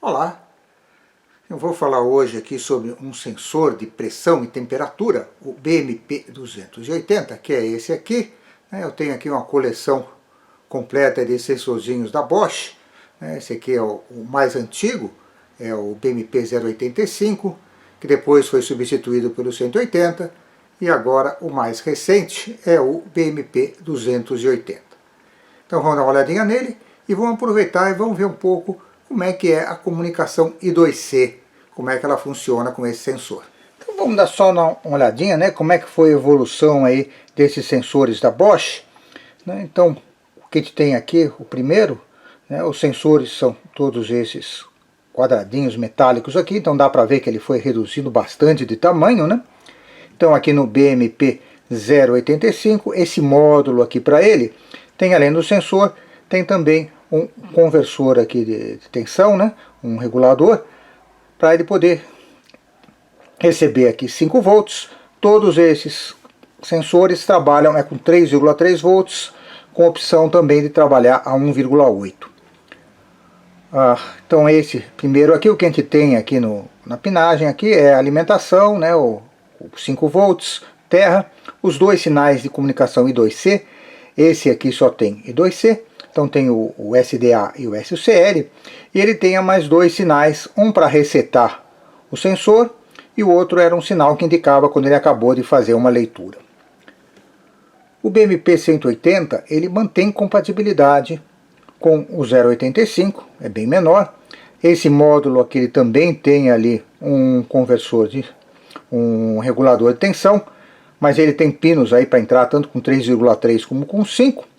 Olá, eu vou falar hoje aqui sobre um sensor de pressão e temperatura, o BMP280, que é esse aqui. Eu tenho aqui uma coleção completa de sensorzinhos da Bosch. Esse aqui é o mais antigo, é o BMP085, que depois foi substituído pelo 180, e agora o mais recente é o BMP280. Então vamos dar uma olhadinha nele e vamos aproveitar e vamos ver um pouco como é que é a comunicação I2C, como é que ela funciona com esse sensor. Então vamos dar só uma olhadinha, né, como é que foi a evolução aí desses sensores da Bosch. Então, o que a gente tem aqui, o primeiro, os sensores são todos esses quadradinhos metálicos aqui, então dá para ver que ele foi reduzido bastante de tamanho, né? Então aqui no BMP085, esse módulo aqui para ele, tem além do sensor, tem também um conversor aqui de tensão, né? Um regulador, para ele poder receber aqui 5 volts. Todos esses sensores trabalham com 3,3 volts, com opção também de trabalhar a 1,8. Então esse primeiro aqui, o que a gente tem aqui na pinagem aqui é a alimentação, né? O 5 volts, terra, os dois sinais de comunicação I2C. Esse aqui só tem I2C. Então tem o SDA e o SUCL, e ele tem mais dois sinais, um para resetar o sensor, e o outro era um sinal que indicava quando ele acabou de fazer uma leitura. O BMP180, ele mantém compatibilidade com o 085, é bem menor. Esse módulo aqui ele também tem ali um conversor, um regulador de tensão, mas ele tem pinos aí para entrar tanto com 3,3 como com 5.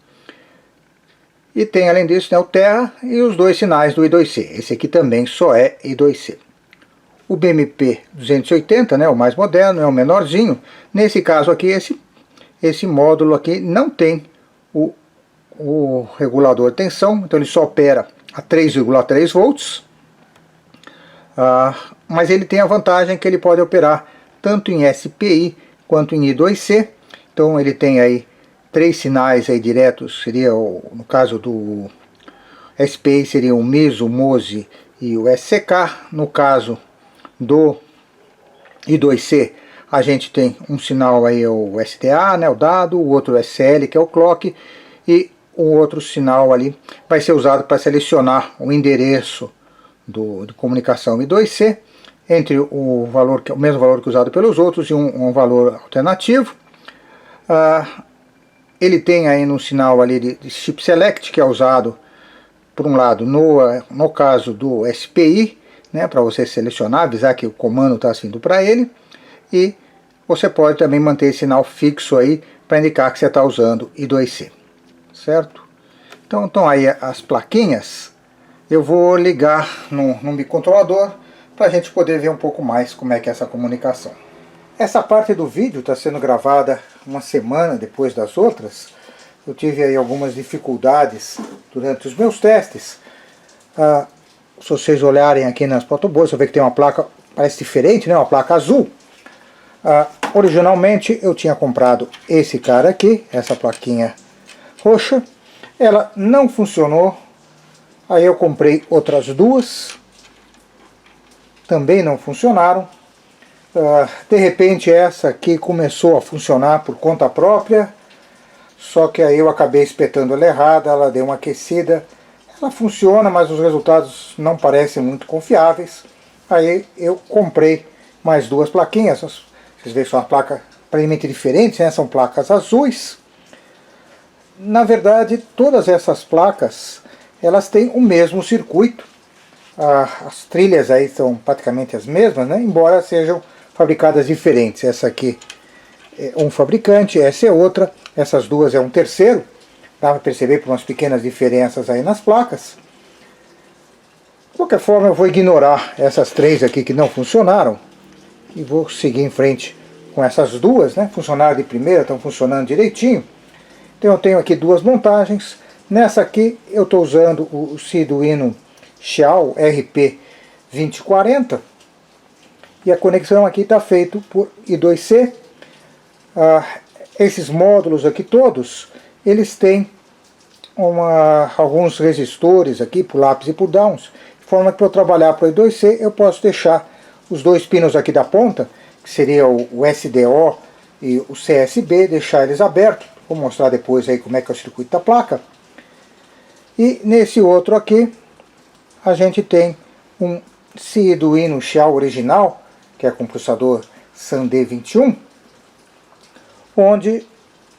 E tem além disso o terra e os dois sinais do I2C. Esse aqui também só é I2C. O BMP 280, o mais moderno, é o menorzinho. Nesse caso aqui, esse módulo aqui não tem o regulador de tensão, então ele só opera a 3,3 volts. Mas ele tem a vantagem que ele pode operar tanto em SPI quanto em I2C. Então ele tem aí 3 sinais aí diretos, seria no caso do SPI seria o MISO, o MOSE e o SCK. No caso do I2C a gente tem um sinal aí, o SDA, o dado, o outro SL, que é o clock, e o outro sinal ali vai ser usado para selecionar o endereço de comunicação I2C entre o valor, que é o mesmo valor que usado pelos outros, e um valor alternativo. Ele tem aí um sinal ali de chip select, que é usado, por um lado, no caso do SPI, para você selecionar, avisar que o comando está indo para ele, e você pode também manter esse sinal fixo aí, para indicar que você está usando I2C, certo? Então estão aí as plaquinhas. Eu vou ligar no microcontrolador, para a gente poder ver um pouco mais como é que é essa comunicação. Essa parte do vídeo está sendo gravada uma semana depois das outras. Eu tive aí algumas dificuldades durante os meus testes. Se vocês olharem aqui nas protoboards, você vê que tem uma placa, parece diferente, uma placa azul. Originalmente eu tinha comprado esse cara aqui, essa plaquinha roxa. Ela não funcionou. Aí eu comprei outras duas. Também não funcionaram. De repente essa aqui começou a funcionar por conta própria, só que aí eu acabei espetando ela errada, ela deu uma aquecida. Ela funciona, mas os resultados não parecem muito confiáveis. Aí eu comprei mais duas plaquinhas. Vocês veem, são uma placa aparentemente diferente, são placas azuis. Na verdade, todas essas placas, elas têm o mesmo circuito. As trilhas aí são praticamente as mesmas, embora sejam fabricadas diferentes. Essa aqui é um fabricante, essa é outra, essas duas é um terceiro. Dá para perceber por umas pequenas diferenças aí nas placas. De qualquer forma, eu vou ignorar essas três aqui que não funcionaram e vou seguir em frente com essas duas, funcionaram de primeira, estão funcionando direitinho. Então eu tenho aqui duas montagens. Nessa aqui eu estou usando o Arduino Xiao RP2040, e a conexão aqui está feita por I2C. Esses módulos aqui todos, eles têm alguns resistores aqui, por ups e por downs, forma que para eu trabalhar para o I2C eu posso deixar os dois pinos aqui da ponta, que seria o SDO e o CSB, deixar eles abertos. Vou mostrar depois aí como é que é o circuito da placa. E nesse outro aqui, a gente tem um Arduino Shell original, que é com processador SanD21, onde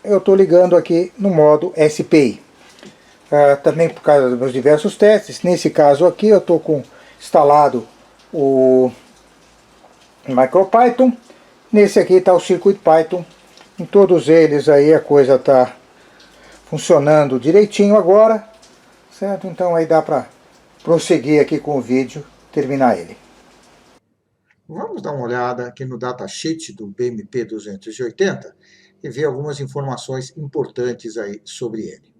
eu estou ligando aqui no modo SPI. Também por causa dos meus diversos testes, nesse caso aqui eu estou com instalado o MicroPython, nesse aqui está o CircuitPython, em todos eles aí a coisa está funcionando direitinho agora, certo? Então aí dá para prosseguir aqui com o vídeo, terminar ele. Vamos dar uma olhada aqui no datasheet do BMP280 e ver algumas informações importantes aí sobre ele.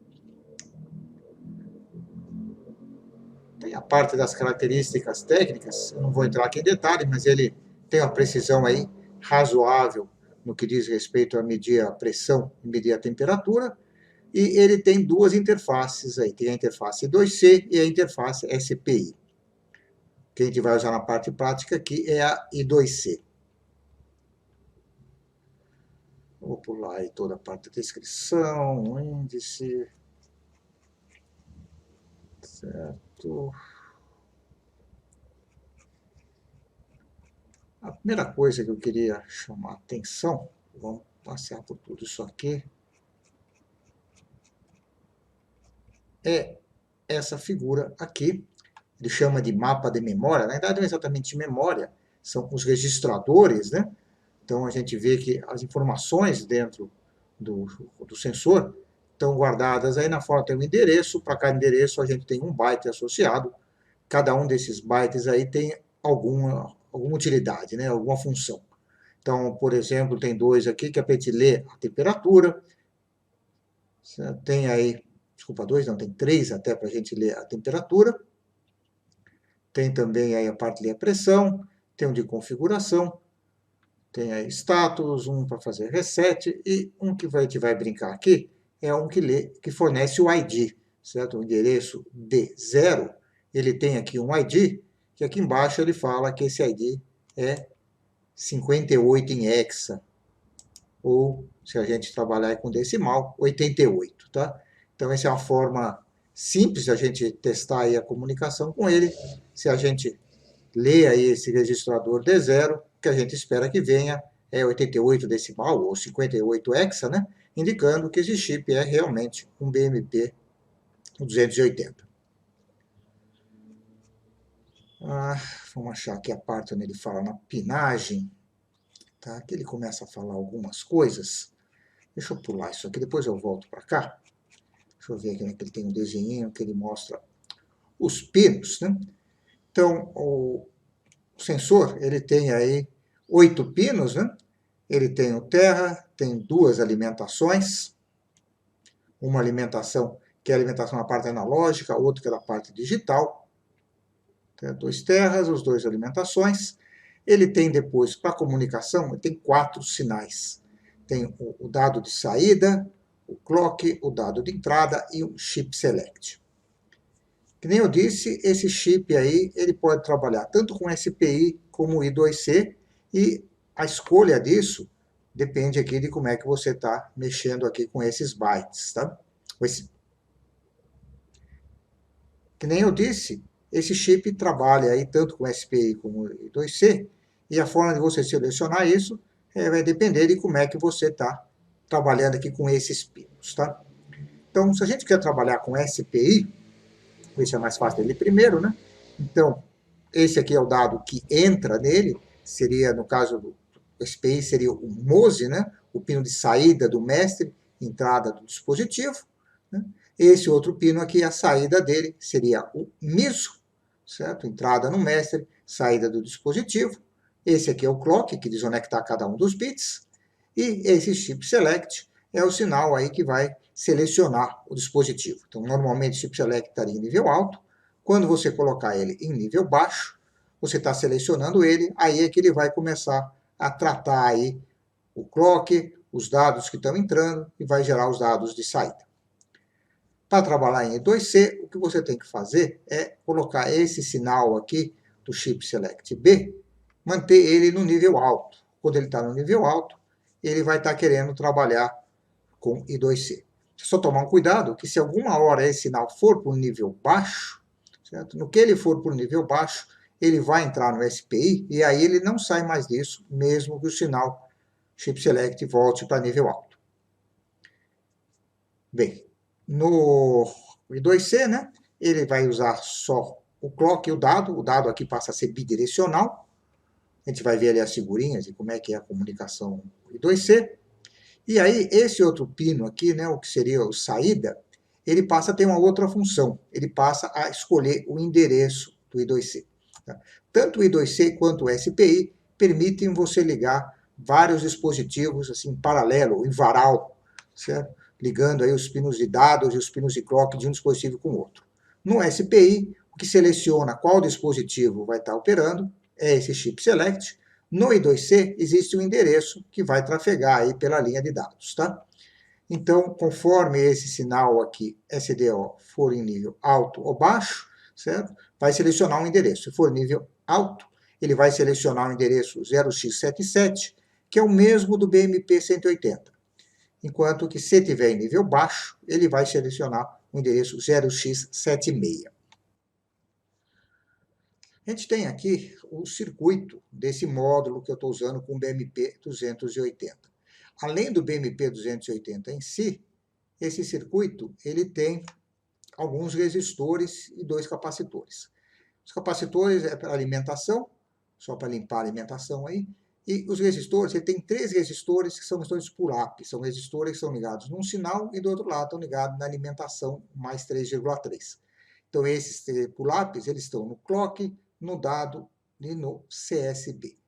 Tem a parte das características técnicas, eu não vou entrar aqui em detalhe, mas ele tem uma precisão aí razoável no que diz respeito a medir a pressão e medir a temperatura, e ele tem duas interfaces aí, tem a interface I2C e a interface SPI. Que a gente vai usar na parte prática aqui é a I2C. Vou pular aí toda a parte da descrição, índice, certo. A primeira coisa que eu queria chamar a atenção, vamos passear por tudo isso aqui, é essa figura aqui. Ele chama de mapa de memória, na verdade não é exatamente de memória, são os registradores, né? Então a gente vê que as informações dentro do sensor estão guardadas aí na forma, tem um endereço, para cada endereço a gente tem um byte associado, cada um desses bytes aí tem alguma utilidade, né? Alguma função. Então, por exemplo, tem dois aqui que é para a gente ler a temperatura, tem aí, desculpa, dois não, tem três até para a gente ler a temperatura, tem também aí a parte de pressão, tem um de configuração, tem aí status, um para fazer reset, e um que a gente vai brincar aqui é um que fornece o ID, certo? O endereço D0, ele tem aqui um ID, que aqui embaixo ele fala que esse ID é 58 em hexa, ou, se a gente trabalhar com decimal, 88, tá? Então, essa é uma forma simples de a gente testar aí a comunicação com ele. Se a gente lê aí esse registrador D0, o que a gente espera que venha é 88 decimal ou 58 hexa, né? Indicando que esse chip é realmente um BMP 280. Vamos achar aqui a parte onde ele fala na pinagem, tá? Aqui ele começa a falar algumas coisas. Deixa eu pular isso aqui, depois eu volto para cá. Deixa eu ver aqui, né, que ele tem um desenho que ele mostra os pinos, né? Então, o sensor, ele tem aí 8 pinos, né? Ele tem o terra, tem duas alimentações, uma alimentação que é a alimentação na parte analógica, outra que é da parte digital. Tem dois terras, os dois alimentações. Ele tem depois, para comunicação, ele tem 4 sinais. Tem o dado de saída, o clock, o dado de entrada e o chip select. Que nem eu disse, esse chip aí, ele pode trabalhar tanto com SPI como I2C, e a escolha disso depende aqui de como é que você está mexendo aqui com esses bytes, tá? Que nem eu disse, esse chip trabalha aí tanto com SPI como I2C, e a forma de você selecionar isso vai depender de como é que você está trabalhando aqui com esses pinos, tá? Então, se a gente quer trabalhar com SPI, esse é mais fácil dele primeiro, né? Então, esse aqui é o dado que entra nele, seria, no caso do SPI, seria o MOSE, né? O pino de saída do mestre, entrada do dispositivo, né? Esse outro pino aqui, a saída dele, seria o MISO, certo? Entrada no mestre, saída do dispositivo. Esse aqui é o clock, que diz onde é que está cada um dos bits. E esse chip select é o sinal aí que vai selecionar o dispositivo. Então, normalmente o chip select estaria em nível alto. Quando você colocar ele em nível baixo, você está selecionando ele, aí é que ele vai começar a tratar aí o clock, os dados que estão entrando e vai gerar os dados de saída. Para trabalhar em I2C, o que você tem que fazer é colocar esse sinal aqui do chip Select B, manter ele no nível alto. Quando ele está no nível alto, ele vai estar querendo trabalhar com I2C. Só tomar um cuidado que se alguma hora esse sinal for para um nível baixo, certo? No que ele for para um nível baixo, ele vai entrar no SPI e aí ele não sai mais disso, mesmo que o sinal chip select volte para nível alto. Bem, no I2C, né, ele vai usar só o clock e o dado aqui passa a ser bidirecional. A gente vai ver ali as figurinhas e como é que é a comunicação I2C. E aí, esse outro pino aqui, né, o que seria o saída, ele passa a ter uma outra função. Ele passa a escolher o endereço do I2C. Tá? Tanto o I2C quanto o SPI permitem você ligar vários dispositivos assim, em paralelo, em varal, certo? Ligando aí os pinos de dados e os pinos de clock de um dispositivo com o outro. No SPI, o que seleciona qual dispositivo vai estar operando é esse chip select. No I2C existe um endereço que vai trafegar aí pela linha de dados, tá? Então, conforme esse sinal aqui, SDO, for em nível alto ou baixo, certo? Vai selecionar um endereço. Se for nível alto, ele vai selecionar o endereço 0x77, que é o mesmo do BMP 180. Enquanto que se tiver em nível baixo, ele vai selecionar o endereço 0x76. A gente tem aqui o circuito desse módulo que eu estou usando com o BMP 280. Além do BMP 280 em si, esse circuito ele tem alguns resistores e 2 capacitores. Os capacitores é para alimentação, só para limpar a alimentação aí, e os resistores, ele tem 3 resistores que são resistores pull-up, são resistores que são ligados num sinal e do outro lado estão ligados na alimentação mais 3,3. Então esses pull-ups, eles estão no clock, no dado e no CSB.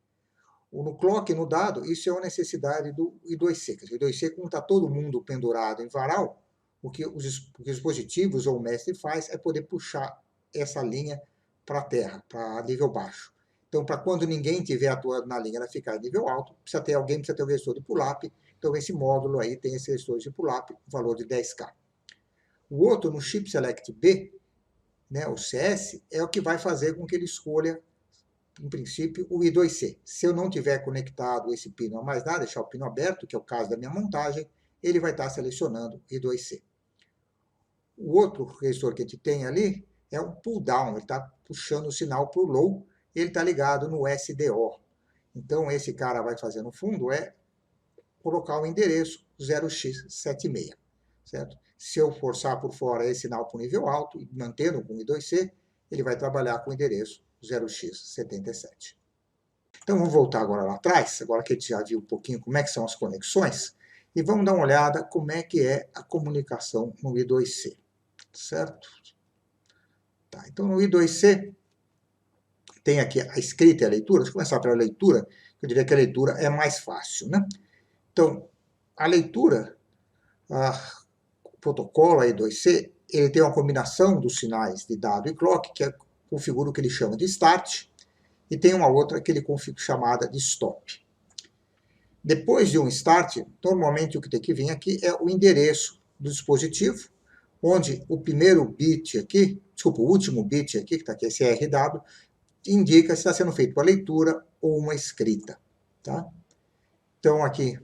No clock e no dado, isso é uma necessidade do I2C. Quer dizer, o I2C, como está todo mundo pendurado em varal, o que os dispositivos ou o mestre faz é poder puxar essa linha para a terra, para nível baixo. Então, para quando ninguém estiver atuando na linha, ela ficar em nível alto, precisa ter alguém, precisa ter um resistor de pull-up. Então, esse módulo aí tem esse resistor de pull-up, valor de 10K. O outro, no chip select B, né, o CS, é o que vai fazer com que ele escolha, em princípio, o I2C. Se eu não tiver conectado esse pino a mais nada, deixar o pino aberto, que é o caso da minha montagem, ele vai estar selecionando I2C. O outro resistor que a gente tem ali é um pull down, ele está puxando o sinal para o low, ele está ligado no SDO. Então, esse cara vai fazer no fundo é colocar o endereço 0x76, certo? Se eu forçar por fora esse sinal para o nível alto, e mantendo com o I2C, ele vai trabalhar com o endereço 0x77. Então, vamos voltar agora lá atrás, agora que a gente já viu um pouquinho como é que são as conexões, e vamos dar uma olhada como é que é a comunicação no I2C, certo? Tá, então, no I2C, tem aqui a escrita e a leitura. Deixa eu começar pela leitura, eu diria que a leitura é mais fácil, né? Então, a leitura, o protocolo I2C, ele tem uma combinação dos sinais de dado e clock, que configura o que ele chama de start, e tem uma outra que ele configura chamada de stop. Depois de um start, normalmente o que tem que vir aqui é o endereço do dispositivo, onde o primeiro bit aqui, desculpa, o último bit aqui, que está aqui, esse RW, indica se está sendo feito uma leitura ou uma escrita. Tá? Então, aqui,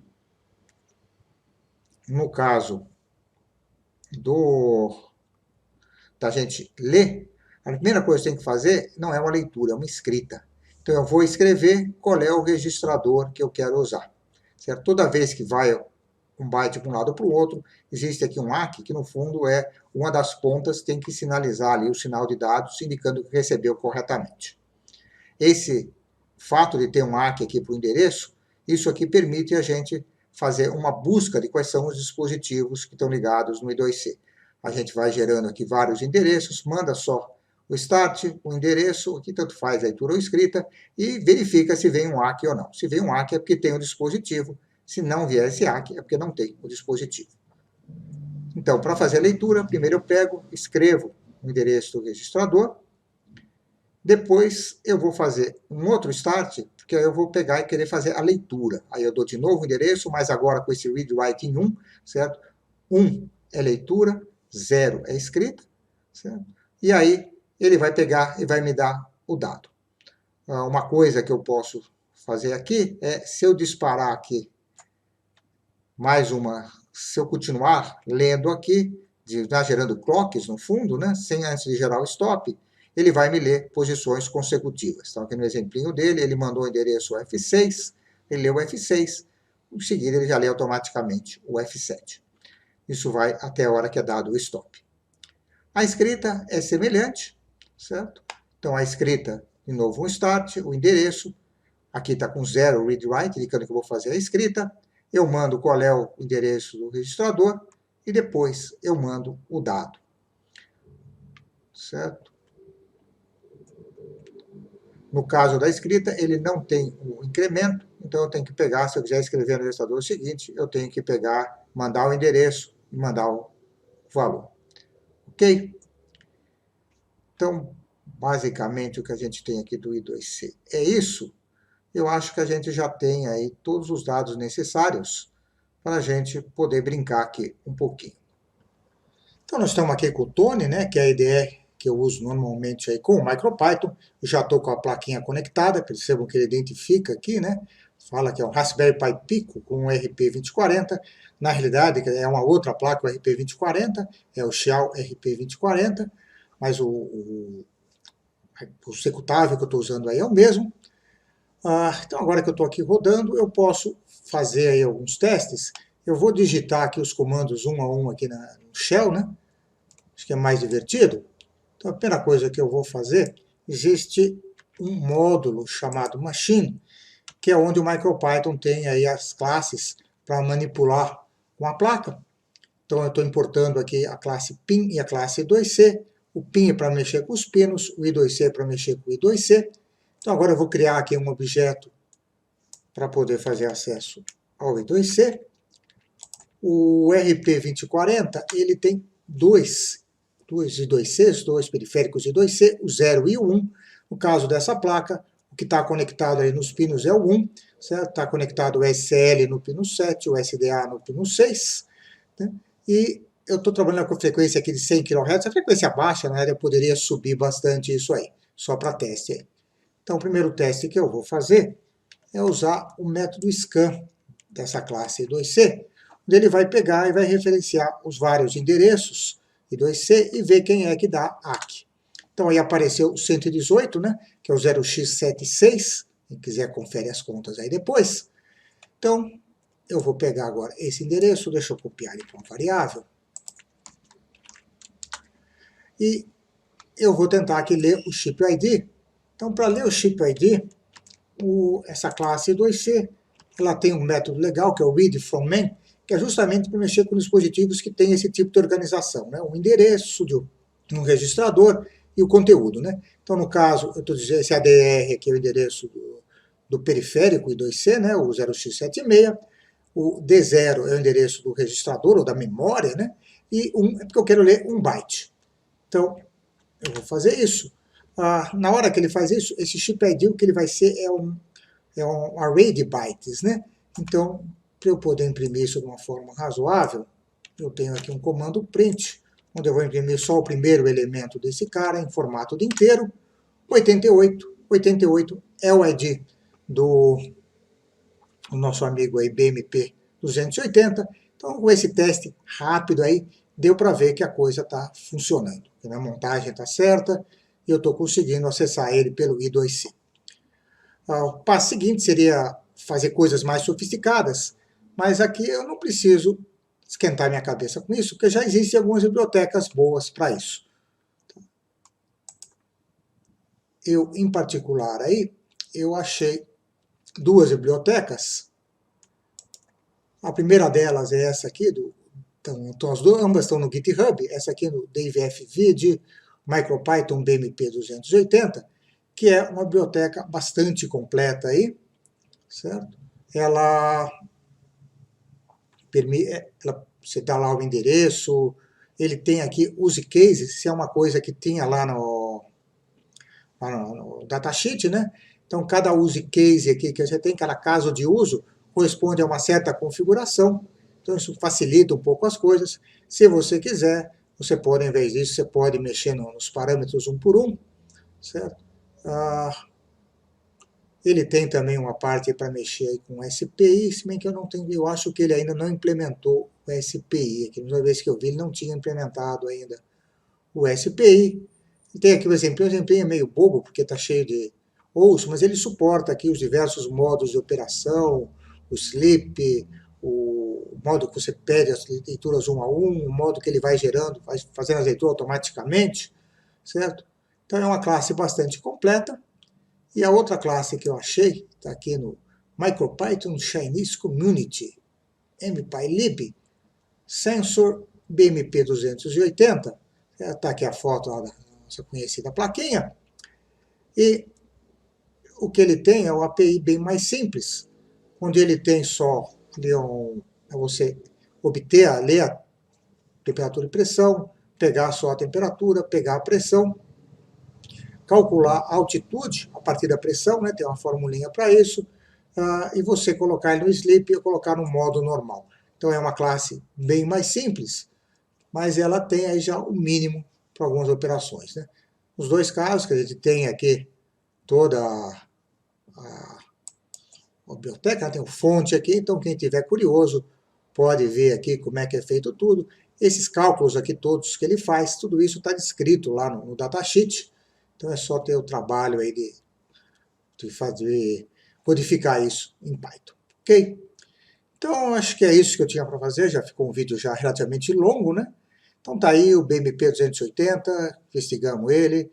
no caso da gente ler, a primeira coisa que tem que fazer não é uma leitura, é uma escrita. Então, eu vou escrever qual é o registrador que eu quero usar. Certo? Toda vez que vai um byte para um lado ou para o outro, existe aqui um ACK, que no fundo é uma das pontas que tem que sinalizar ali o sinal de dados, indicando que recebeu corretamente. Esse fato de ter um ACK aqui para o endereço, isso aqui permite a gente fazer uma busca de quais são os dispositivos que estão ligados no I2C. A gente vai gerando aqui vários endereços, manda só o start, o endereço, que tanto faz leitura ou escrita, e verifica se vem um ACK ou não. Se vem um ACK é porque tem o dispositivo, se não vier esse ACK é porque não tem o dispositivo. Então, para fazer a leitura, primeiro eu pego, escrevo o endereço do registrador, depois eu vou fazer um outro start, porque eu vou pegar e querer fazer a leitura. Aí eu dou de novo o endereço, mas agora com esse read write em 1, certo? 1 é leitura, 0 é escrita, certo? E aí ele vai pegar e vai me dar o dado. Uma coisa que eu posso fazer aqui é, se eu disparar aqui mais uma, se eu continuar lendo aqui, gerando clocks no fundo, né, sem antes de gerar o stop, ele vai me ler posições consecutivas. Então, aqui no exemplinho dele, ele mandou o endereço F6, ele leu o F6, em seguida ele já lê automaticamente o F7. Isso vai até a hora que é dado o stop. A escrita é semelhante, certo? Então, a escrita, de novo, um start, o endereço, aqui está com 0 read-write, indicando que eu vou fazer a escrita, eu mando qual é o endereço do registrador e depois eu mando o dado, certo? No caso da escrita, ele não tem o incremento, então eu tenho que pegar, se eu quiser escrever no registrador o seguinte, eu tenho que pegar, mandar o endereço e mandar o valor. Ok? Então, basicamente, o que a gente tem aqui do I2C é isso. Eu acho que a gente já tem aí todos os dados necessários para a gente poder brincar aqui um pouquinho. Então, nós estamos aqui com o Tony, né, que é a IDE que eu uso normalmente aí com o MicroPython. Eu já estou com a plaquinha conectada, percebam que ele identifica aqui, né? Fala que é um Raspberry Pi Pico com um RP2040. Na realidade, é uma outra placa, o RP2040, é o Xiao RP2040, mas o executável que eu estou usando aí é o mesmo. Então, agora que eu estou aqui rodando, eu posso fazer aí alguns testes. Eu vou digitar aqui os comandos um a um aqui no Shell, né? Acho que é mais divertido. Então, a primeira coisa que eu vou fazer, existe um módulo chamado Machine, que é onde o MicroPython tem aí as classes para manipular com a placa. Então, eu estou importando aqui a classe PIN e a classe I2C. O PIN é para mexer com os pinos, o I2C é para mexer com o I2C. Então, agora eu vou criar aqui um objeto para poder fazer acesso ao I2C. O RP2040, ele tem dois I2Cs, dois periféricos I2C, o 0 e o 1. No caso dessa placa, o que está conectado aí nos pinos é o 1, certo? Está conectado o SL no pino 7, o SDA no pino 6, né? E eu estou trabalhando com a frequência aqui de 100 kHz, a frequência baixa, na área, eu poderia subir bastante isso aí, só para teste aí. Então, o primeiro teste que eu vou fazer é usar o método scan dessa classe I2C, onde ele vai pegar e vai referenciar os vários endereços I2C e ver quem é que dá ACK. Então, aí apareceu o 118, né, que é o 0x76, quem quiser confere as contas aí depois. Então, eu vou pegar agora esse endereço, deixa eu copiar ele para uma variável, e eu vou tentar aqui ler o chip ID. Então, para ler o chip ID, essa classe I2C, ela tem um método legal, que é o read from main, que é justamente para mexer com dispositivos que têm esse tipo de organização, né? Um endereço de um registrador e o conteúdo, né? Então, no caso, eu estou dizendo, esse ADR aqui é o endereço do periférico I2C, né? O 0x76, o D0 é o endereço do registrador ou da memória, né? E 1 é porque eu quero ler 1 byte. Então, eu vou fazer isso. Na hora que ele faz isso, esse chip ID, o que ele vai ser é um array de bytes, né? Então, para eu poder imprimir isso de uma forma razoável, eu tenho aqui um comando print, onde eu vou imprimir só o primeiro elemento desse cara em formato de inteiro, 88. 88 é o ID do nosso amigo aí, BMP 280. Então, com esse teste rápido aí, deu para ver que a coisa está funcionando. A minha montagem está certa e eu estou conseguindo acessar ele pelo I2C. O passo seguinte seria fazer coisas mais sofisticadas, mas aqui eu não preciso esquentar minha cabeça com isso, porque já existem algumas bibliotecas boas para isso. Eu, em particular, aí, eu achei duas bibliotecas. A primeira delas é essa aqui, então as duas, ambas estão no GitHub, essa aqui no DaveFvid, MicroPython BMP 280, que é uma biblioteca bastante completa aí, certo? Ela permite, você dá lá o endereço, ele tem aqui use cases, se é uma coisa que tinha lá no datasheet, né? Então, cada use case aqui que você tem, cada caso de uso, corresponde a uma certa configuração. Então, isso facilita um pouco as coisas. Se você quiser, você pode, em vez disso, você pode mexer nos parâmetros um por um, certo? Ele tem também uma parte para mexer aí com SPI, se bem que eu acho que ele ainda não implementou o SPI. Aqui, na vez que eu vi, ele não tinha implementado ainda o SPI. E tem aqui o exemplo. O exemplo é meio bobo, porque está cheio de ouço, mas ele suporta aqui os diversos modos de operação, o sleep, o modo que você pede as leituras um a um, o modo que ele vai gerando, vai fazendo as leituras automaticamente, certo? Então é uma classe bastante completa. E a outra classe que eu achei, está aqui no MicroPython Chinese Community, MPylib, Sensor BMP280, está aqui a foto lá da nossa conhecida plaquinha, e o que ele tem é uma API bem mais simples, onde ele tem só você obter, ler a temperatura e pressão, pegar só a temperatura, pegar a pressão, calcular a altitude a partir da pressão, né, tem uma formulinha para isso, e você colocar ele no sleep e colocar no modo normal. Então é uma classe bem mais simples, mas ela tem aí já o mínimo para algumas operações. Né? Os dois casos, que a gente tem aqui toda a biblioteca, tem o fonte aqui, então quem tiver curioso pode ver aqui como é que é feito tudo. Esses cálculos aqui todos que ele faz, tudo isso está descrito lá no datasheet, então é só ter o trabalho aí de fazer, codificar isso em Python, ok? Então, acho que é isso que eu tinha para fazer, já ficou um vídeo já relativamente longo, né? Então tá aí o BMP280, investigamos ele,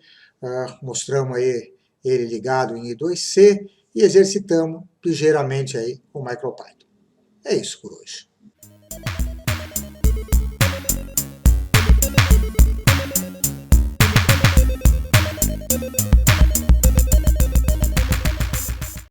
mostramos aí ele ligado em I2C e exercitamos ligeiramente aí com o MicroPython. É isso por hoje.